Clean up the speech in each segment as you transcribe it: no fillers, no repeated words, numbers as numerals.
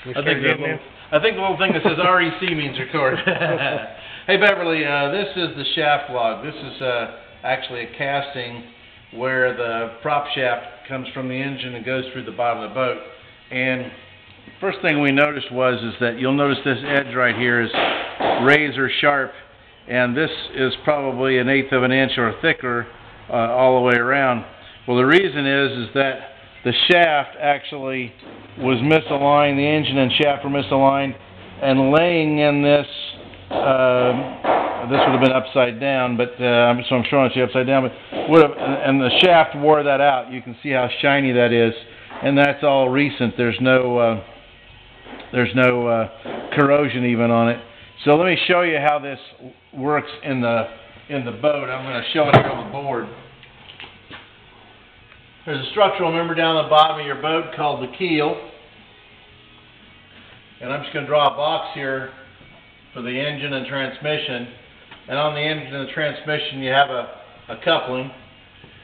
I think the little thing that says REC means record. Hey Beverly, this is the shaft log. This is actually a casting where the prop shaft comes from the engine and goes through the bottom of the boat. And first thing we noticed is that you'll notice this edge right here is razor sharp, and this is probably 1/8 of an inch or thicker all the way around. Well, the reason is that the shaft actually was misaligned, the engine and shaft were misaligned, and laying in this, this would have been upside down, but so I'm showing it to you upside down, but would have, and the shaft wore that out. You can see how shiny that is, and that's all recent. There's no corrosion even on it. So let me show you how this works in the boat. I'm going to show it here on the board. There's a structural member down the bottom of your boat called the keel. And I'm just going to draw a box here for the engine and transmission. And on the engine and the transmission you have a coupling.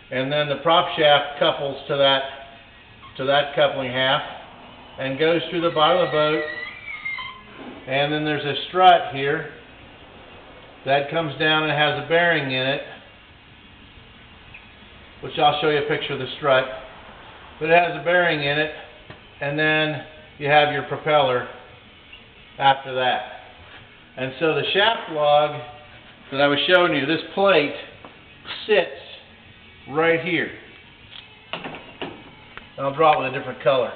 And then the prop shaft couples to that coupling half and goes through the bottom of the boat. And then there's a strut here that comes down and has a bearing in it, which I'll show you a picture of the strut. But it has a bearing in it, and then you have your propeller after that. And so the shaft log that I was showing you, this plate sits right here. I'll draw it with a different color.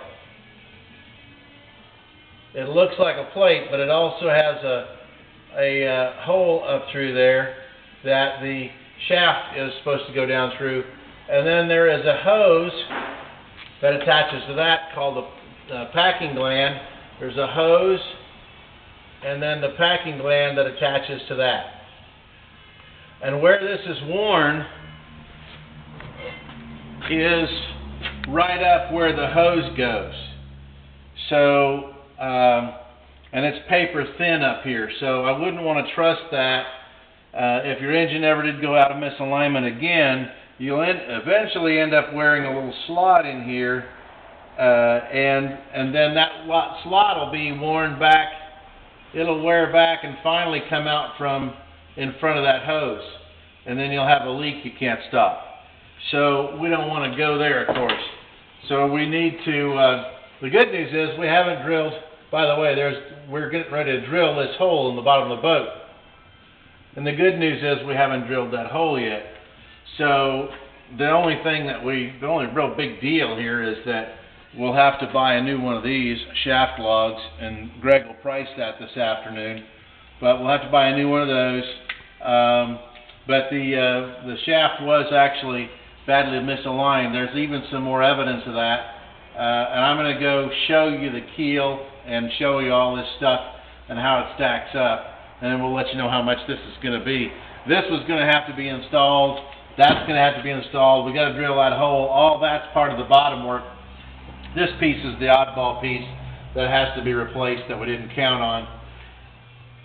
It looks like a plate, but it also has a hole up through there that the shaft is supposed to go down through. And then there is a hose that attaches to that called the packing gland. There's a hose and then the packing gland that attaches to that. And where this is worn is right up where the hose goes. So, and it's paper thin up here, so I wouldn't want to trust that. If your engine ever did go out of misalignment again, you'll eventually end up wearing a little slot in here, and then that slot will be worn back. It'll wear back and finally come out from in front of that hose, and then you'll have a leak you can't stop. So we don't want to go there, of course. So we need to. The good news is we haven't drilled. By the way, we're getting ready to drill this hole in the bottom of the boat, and the good news is we haven't drilled that hole yet. So the only real big deal here is that we'll have to buy a new one of these shaft logs, and Greg will price that this afternoon. But we'll have to buy a new one of those. But the shaft was actually badly misaligned. There's even some more evidence of that. And I'm going to go show you the keel and show you all this stuff and how it stacks up. And then we'll let you know how much this is going to be. This was going to have to be installed. That's going to have to be installed. We got to drill that hole. All that's part of the bottom work. This piece is the oddball piece that has to be replaced that we didn't count on.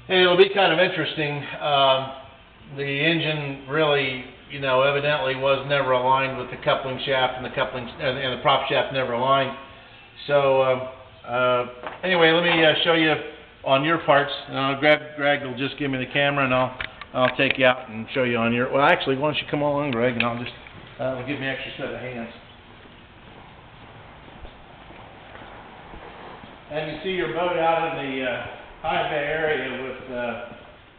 And it'll be kind of interesting. The engine really, evidently was never aligned with the coupling shaft, and the prop shaft never aligned. So anyway, let me show you on your parts. And Greg will just give me the camera, and I'll take you out and show you on your. Well, actually, why don't you come along, Greg, and I'll just give me an extra set of hands. And you see your boat out in the high bay area with.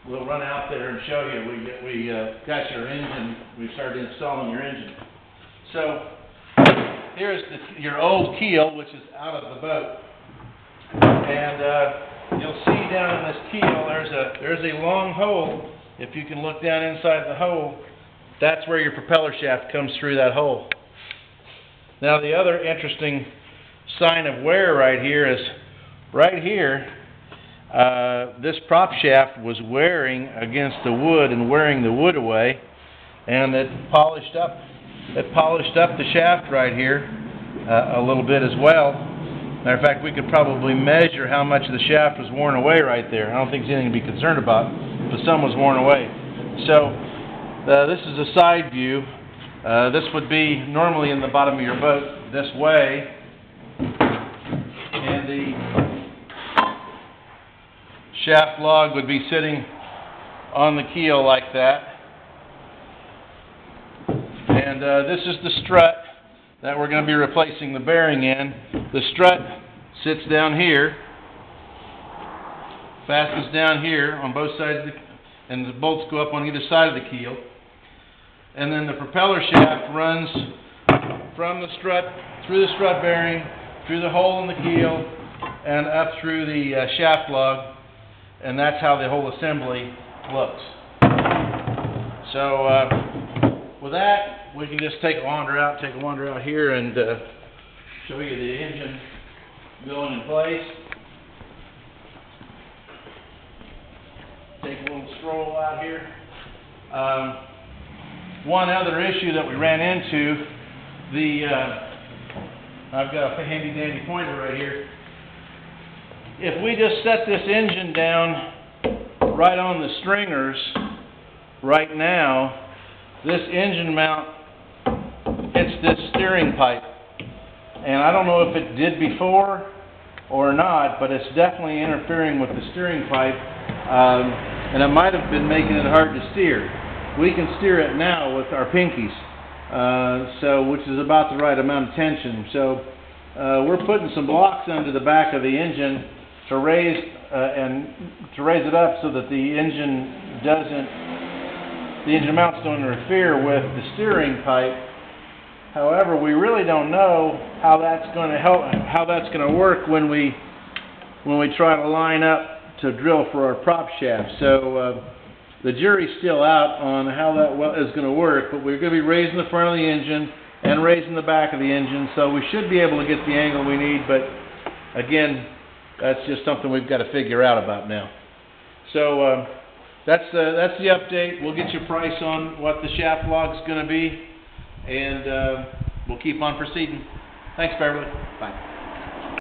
We'll run out there and show you. We got your engine. We started installing your engine. So here's your old keel, which is out of the boat. And you'll see down in this keel there's a long hole. If you can look down inside the hole, that's where your propeller shaft comes through that hole. Now the other interesting sign of wear right here is right here. This prop shaft was wearing against the wood and wearing the wood away, and it polished up the shaft right here a little bit as well. Matter of fact, we could probably measure how much of the shaft was worn away right there. I don't think there's anything to be concerned about, but some was worn away. So this is a side view. This would be normally in the bottom of your boat this way, and the shaft log would be sitting on the keel like that. And this is the strut that we're going to be replacing the bearing in. The strut sits down here, fastens down here on both sides of and the bolts go up on either side of the keel. And then the propeller shaft runs from the strut, through the strut bearing, through the hole in the keel, and up through the shaft log, and that's how the whole assembly looks. So with that, we can just take a wander out here and show you the engine going in place. Take a little stroll out here. One other issue that we ran into, I've got a handy dandy pointer right here. If we just set this engine down right on the stringers right now, this engine mount hits this steering pipe. And I don't know if it did before or not, but it's definitely interfering with the steering pipe. And it might have been making it hard to steer. We can steer it now with our pinkies, which is about the right amount of tension. So we're putting some blocks under the back of the engine to raise it up so that the engine mounts don't interfere with the steering pipe. However, we really don't know how that's going to work when we try to line up to drill for our prop shaft. So the jury's still out on how that is going to work, but we're going to be raising the front of the engine and raising the back of the engine, so we should be able to get the angle we need, but again, that's just something we've got to figure out about now. So that's the update. We'll get you a price on what the shaft log's going to be, and we'll keep on proceeding. Thanks, Beverly. Bye.